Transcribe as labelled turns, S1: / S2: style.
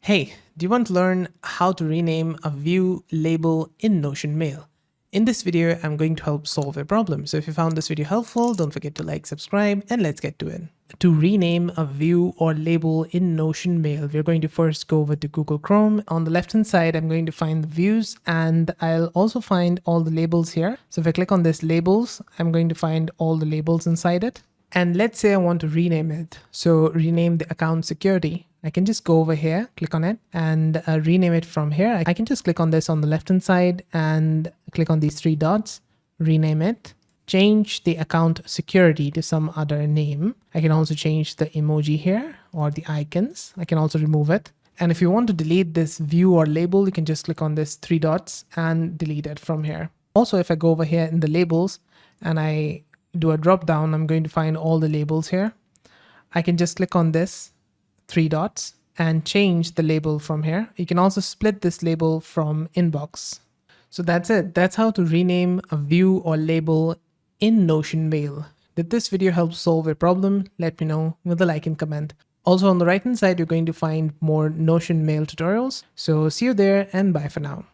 S1: Hey, do you want to learn how to rename a view label in Notion Mail? In this video, I'm going to help solve a problem. So if you found this video helpful, don't forget to like, subscribe, and let's get to it. To rename a view or label in Notion Mail, we're going to first go over to Google Chrome. On the left-hand side, I'm going to find the views, and I'll also find all the labels here. So if I click on this labels, I'm going to find all the labels inside it. And let's say I want to rename it. So rename the account security. I can just go over here, click on it, and rename it from here. I can just click on this on the left-hand side and click on these three dots, rename it, change the account security to some other name. I can also change the emoji here or the icons. I can also remove it. And if you want to delete this view or label, you can just click on this three dots and delete it from here. Also, if I go over here in the labels and I do a drop down, I'm going to find all the labels here. I can just click on this three dots and change the label from here. You can also split this label from inbox. So that's it. That's how to rename a view or label in Notion Mail. Did this video help solve a problem? Let me know with a like and comment. Also on the right hand side, you're going to find more Notion Mail tutorials. So see you there and bye for now.